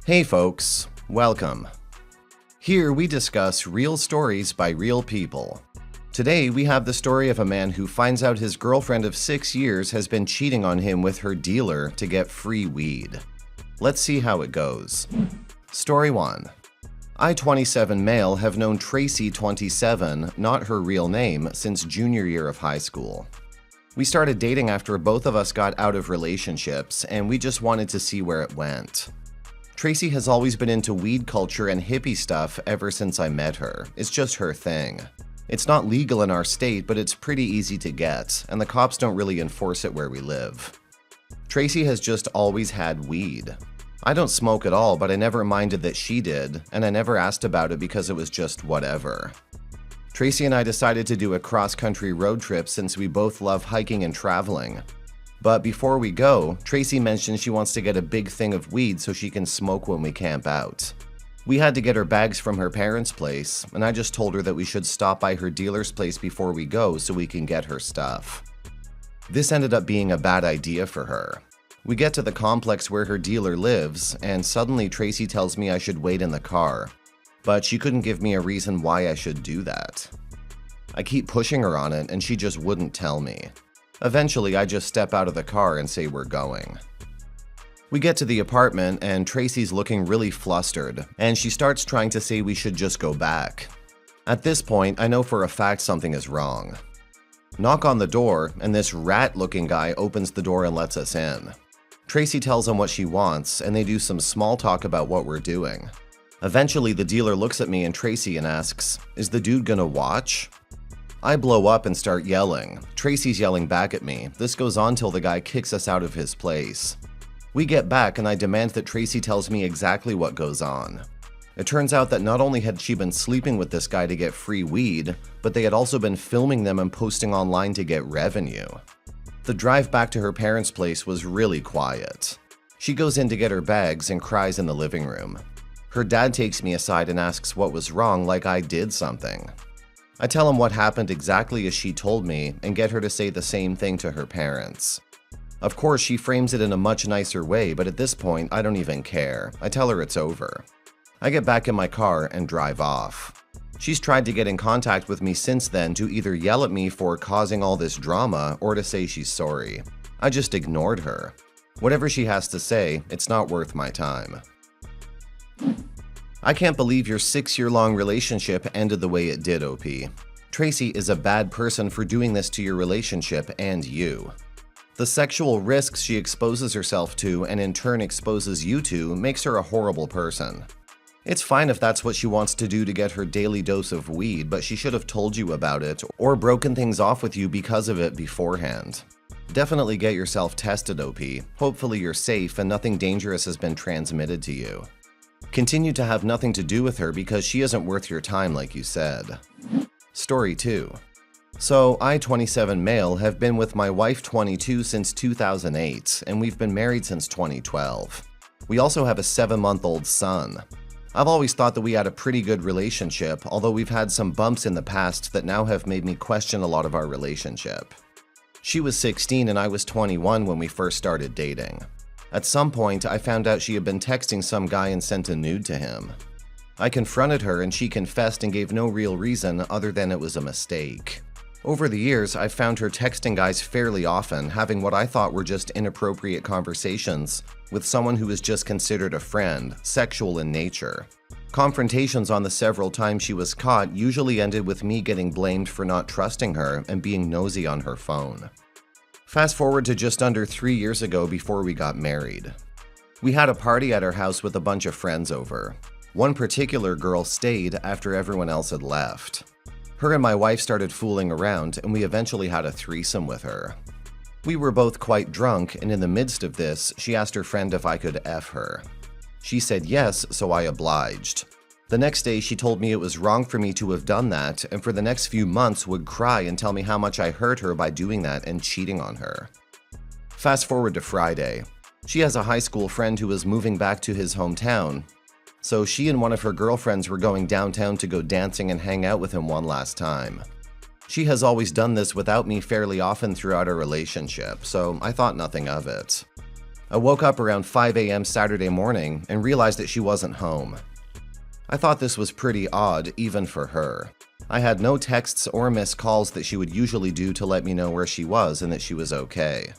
Hey folks, welcome. Here we discuss real stories by real people. Today we have the story of a man who finds out his girlfriend of 6 years has been cheating on him with her dealer to get free weed. Let's see how it goes. Story 1. I, 27 male, have known Tracy, 27, not her real name, since junior year of high school. We started dating after both of us got out of relationships, and we just wanted to see where it went. Tracy has always been into weed culture and hippie stuff ever since I met her. It's just her thing. It's not legal in our state, but it's pretty easy to get, and the cops don't really enforce it where we live. Tracy has just always had weed. I don't smoke at all, but I never minded that she did, and I never asked about it because it was just whatever. Tracy and I decided to do a cross-country road trip since we both love hiking and traveling. But before we go, Tracy mentioned she wants to get a big thing of weed so she can smoke when we camp out. We had to get her bags from her parents' place, and I just told her that we should stop by her dealer's place before we go so we can get her stuff. This ended up being a bad idea for her. We get to the complex where her dealer lives, and suddenly Tracy tells me I should wait in the car. But she couldn't give me a reason why I should do that. I keep pushing her on it, and she just wouldn't tell me. Eventually, I just step out of the car and say we're going. We get to the apartment, and Tracy's looking really flustered, and she starts trying to say we should just go back. At this point, I know for a fact something is wrong. Knock on the door, and this rat-looking guy opens the door and lets us in. Tracy tells him what she wants, and they do some small talk about what we're doing. Eventually, the dealer looks at me and Tracy and asks, "Is the dude gonna watch?" I blow up and start yelling. Tracy's yelling back at me. This goes on till the guy kicks us out of his place. We get back and I demand that Tracy tells me exactly what goes on. It turns out that not only had she been sleeping with this guy to get free weed, but they had also been filming them and posting online to get revenue. The drive back to her parents' place was really quiet. She goes in to get her bags and cries in the living room. Her dad takes me aside and asks what was wrong, like I did something. I tell him what happened exactly as she told me and get her to say the same thing to her parents. Of course, she frames it in a much nicer way, but at this point, I don't even care. I tell her it's over. I get back in my car and drive off. She's tried to get in contact with me since then to either yell at me for causing all this drama or to say she's sorry. I just ignored her. Whatever she has to say, it's not worth my time. I can't believe your 6-year-long relationship ended the way it did, OP. Tracy is a bad person for doing this to your relationship and you. The sexual risks she exposes herself to and in turn exposes you to makes her a horrible person. It's fine if that's what she wants to do to get her daily dose of weed, but she should have told you about it or broken things off with you because of it beforehand. Definitely get yourself tested, OP. Hopefully you're safe and nothing dangerous has been transmitted to you. Continue to have nothing to do with her because she isn't worth your time like you said. Story 2. So, I, 27 male, have been with my wife, 22, since 2008, and we've been married since 2012. We also have a 7-month-old son. I've always thought that we had a pretty good relationship, although we've had some bumps in the past that now have made me question a lot of our relationship. She was 16 and I was 21 when we first started dating. At some point, I found out she had been texting some guy and sent a nude to him. I confronted her and she confessed and gave no real reason other than it was a mistake. Over the years, I've found her texting guys fairly often, having what I thought were just inappropriate conversations with someone who is just considered a friend, sexual in nature. Confrontations on the several times she was caught usually ended with me getting blamed for not trusting her and being nosy on her phone. Fast forward to just under 3 years ago before we got married. We had a party at our house with a bunch of friends over. One particular girl stayed after everyone else had left. Her and my wife started fooling around and we eventually had a threesome with her. We were both quite drunk and in the midst of this, she asked her friend if I could F her. She said yes, so I obliged. The next day, she told me it was wrong for me to have done that and for the next few months would cry and tell me how much I hurt her by doing that and cheating on her. Fast forward to Friday. She has a high school friend who was moving back to his hometown, so she and one of her girlfriends were going downtown to go dancing and hang out with him one last time. She has always done this without me fairly often throughout our relationship, so I thought nothing of it. I woke up around 5 a.m. Saturday morning and realized that she wasn't home. I thought this was pretty odd, even for her. I had no texts or missed calls that she would usually do to let me know where she was and that she was okay.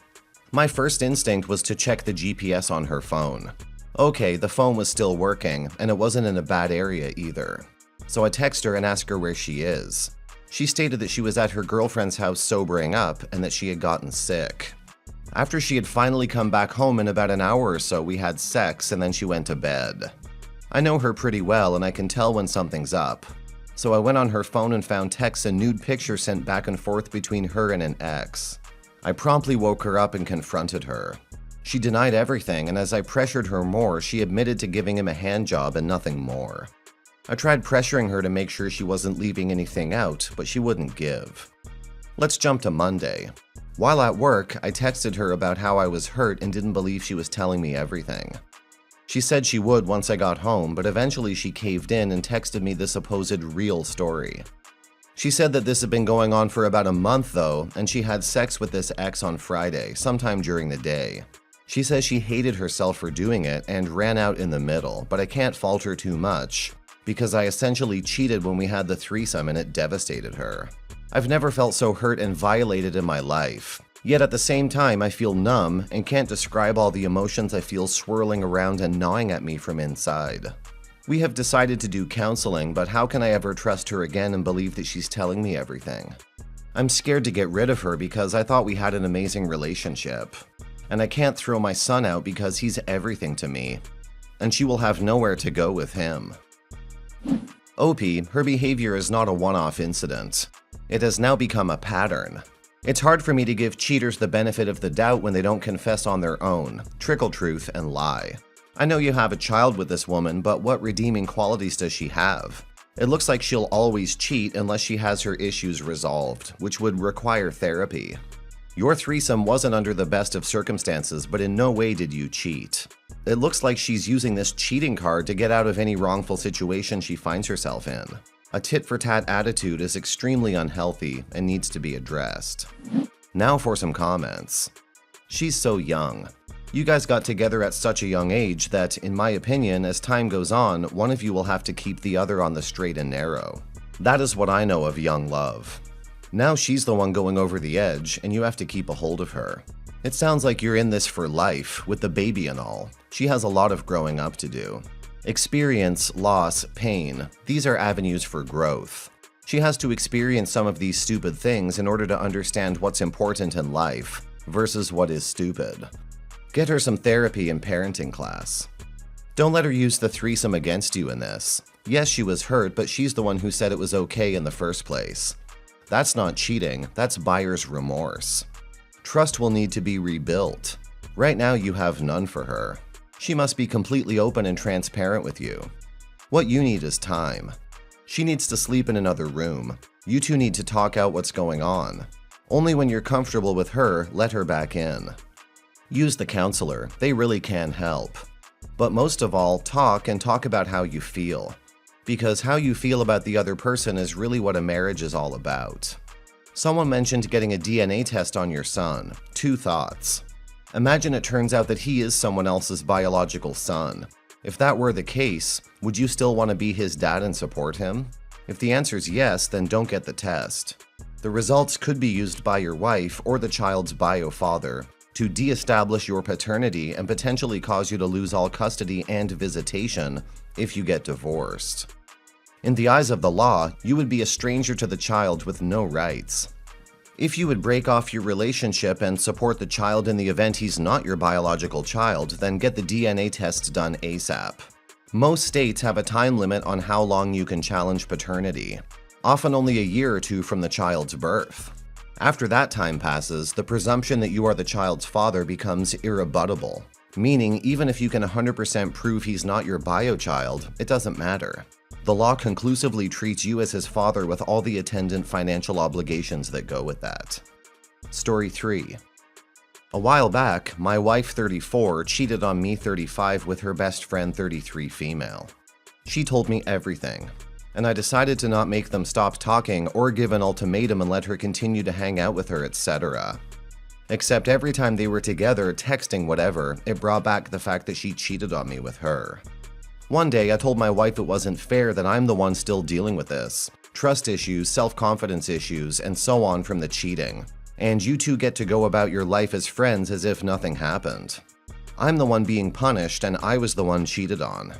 My first instinct was to check the GPS on her phone. Okay, the phone was still working, and it wasn't in a bad area either. So I text her and ask her where she is. She stated that she was at her girlfriend's house sobering up and that she had gotten sick. After she had finally come back home in about an hour or so, we had sex and then she went to bed. I know her pretty well and I can tell when something's up. So I went on her phone and found texts and nude pictures sent back and forth between her and an ex. I promptly woke her up and confronted her. She denied everything, and as I pressured her more, she admitted to giving him a handjob and nothing more. I tried pressuring her to make sure she wasn't leaving anything out, but she wouldn't give. Let's jump to Monday. While at work, I texted her about how I was hurt and didn't believe she was telling me everything. She said she would once I got home, but eventually she caved in and texted me the supposed real story. She said that this had been going on for about a month though, and she had sex with this ex on Friday, sometime during the day. She says she hated herself for doing it and ran out in the middle, but I can't fault her too much, because I essentially cheated when we had the threesome and it devastated her. I've never felt so hurt and violated in my life. Yet at the same time, I feel numb and can't describe all the emotions I feel swirling around and gnawing at me from inside. We have decided to do counseling, but how can I ever trust her again and believe that she's telling me everything? I'm scared to get rid of her because I thought we had an amazing relationship. And I can't throw my son out because he's everything to me. And she will have nowhere to go with him. OP, her behavior is not a one-off incident. It has now become a pattern. It's hard for me to give cheaters the benefit of the doubt when they don't confess on their own, trickle truth, and lie. I know you have a child with this woman, but what redeeming qualities does she have? It looks like she'll always cheat unless she has her issues resolved, which would require therapy. Your threesome wasn't under the best of circumstances, but in no way did you cheat. It looks like she's using this cheating card to get out of any wrongful situation she finds herself in. A tit-for-tat attitude is extremely unhealthy and needs to be addressed. Now for some comments. She's so young. You guys got together at such a young age that, in my opinion, as time goes on, one of you will have to keep the other on the straight and narrow. That is what I know of young love. Now she's the one going over the edge, and you have to keep a hold of her. It sounds like you're in this for life, with the baby and all. She has a lot of growing up to do. Experience, loss, pain, these are avenues for growth. She has to experience some of these stupid things in order to understand what's important in life versus what is stupid. Get her some therapy and parenting class. Don't let her use the threesome against you in this. Yes, she was hurt, but she's the one who said it was okay in the first place. That's not cheating, that's buyer's remorse. Trust will need to be rebuilt. Right now you have none for her. She must be completely open and transparent with you. What you need is time. She needs to sleep in another room. You two need to talk out what's going on. Only when you're comfortable with her, let her back in. Use the counselor, they really can help. But most of all, talk about how you feel. Because how you feel about the other person is really what a marriage is all about. Someone mentioned getting a DNA test on your son. 2 thoughts. Imagine it turns out that he is someone else's biological son. If that were the case, would you still want to be his dad and support him? If the answer is yes, then don't get the test. The results could be used by your wife or the child's bio father to de-establish your paternity and potentially cause you to lose all custody and visitation if you get divorced. In the eyes of the law, you would be a stranger to the child with no rights. If you would break off your relationship and support the child in the event he's not your biological child, then get the DNA test done ASAP. Most states have a time limit on how long you can challenge paternity, often only a year or 2 from the child's birth. After that time passes, the presumption that you are the child's father becomes irrebuttable, meaning even if you can 100% prove he's not your bio child, it doesn't matter. The law conclusively treats you as his father with all the attendant financial obligations that go with that. Story 3. A while back, my wife 34 cheated on me 35 with her best friend 33 female. She told me everything, and I decided to not make them stop talking or give an ultimatum and let her continue to hang out with her, etc. Except every time they were together, texting whatever, it brought back the fact that she cheated on me with her. One day, I told my wife it wasn't fair that I'm the one still dealing with this. Trust issues, self-confidence issues, and so on from the cheating. And you two get to go about your life as friends as if nothing happened. I'm the one being punished, and I was the one cheated on.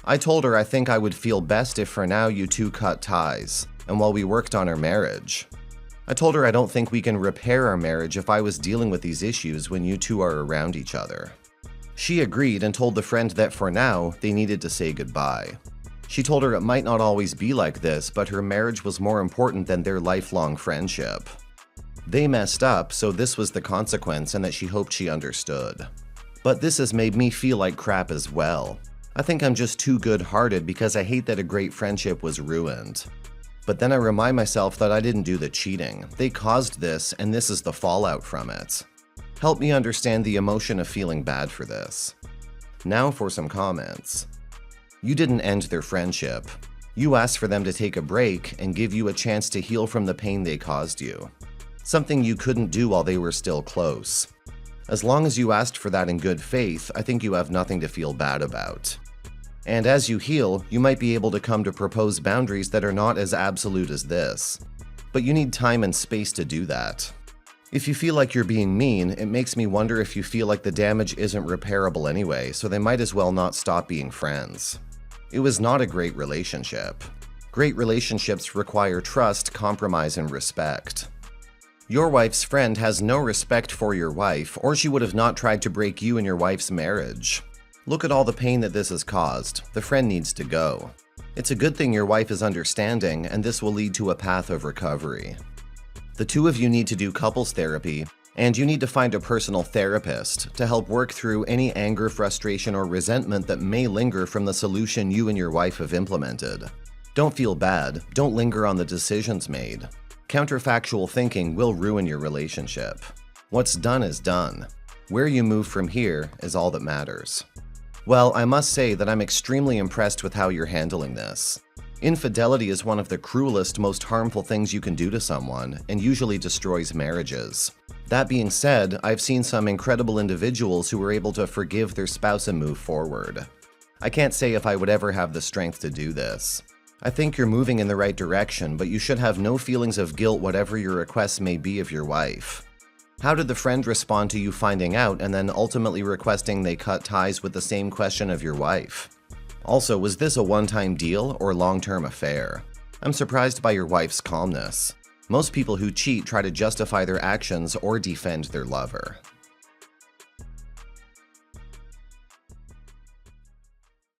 I told her I think I would feel best if for now you two cut ties, and while we worked on our marriage. I told her I don't think we can repair our marriage if I was dealing with these issues when you two are around each other. She agreed and told the friend that for now, they needed to say goodbye. She told her it might not always be like this, but her marriage was more important than their lifelong friendship. They messed up, so this was the consequence, and that she hoped she understood. But this has made me feel like crap as well. I think I'm just too good-hearted because I hate that a great friendship was ruined. But then I remind myself that I didn't do the cheating. They caused this, and this is the fallout from it. Help me understand the emotion of feeling bad for this. Now for some comments. You didn't end their friendship. You asked for them to take a break and give you a chance to heal from the pain they caused you. Something you couldn't do while they were still close. As long as you asked for that in good faith, I think you have nothing to feel bad about. And as you heal, you might be able to come to propose boundaries that are not as absolute as this. But you need time and space to do that. If you feel like you're being mean, it makes me wonder if you feel like the damage isn't repairable anyway, so they might as well not stop being friends. It was not a great relationship. Great relationships require trust, compromise, and respect. Your wife's friend has no respect for your wife, or she would have not tried to break you and your wife's marriage. Look at all the pain that this has caused. The friend needs to go. It's a good thing your wife is understanding, and this will lead to a path of recovery. The two of you need to do couples therapy, and you need to find a personal therapist to help work through any anger, frustration, or resentment that may linger from the solution you and your wife have implemented. Don't feel bad. Don't linger on the decisions made. Counterfactual thinking will ruin your relationship. What's done is done. Where you move from here is all that matters. Well, I must say that I'm extremely impressed with how you're handling this. Infidelity is one of the cruelest, most harmful things you can do to someone, and usually destroys marriages. That being said, I've seen some incredible individuals who were able to forgive their spouse and move forward. I can't say if I would ever have the strength to do this. I think you're moving in the right direction, but you should have no feelings of guilt whatever your requests may be of your wife. How did the friend respond to you finding out and then ultimately requesting they cut ties with the same question of your wife? Also, was this a one-time deal or long-term affair? I'm surprised by your wife's calmness. Most people who cheat try to justify their actions or defend their lover.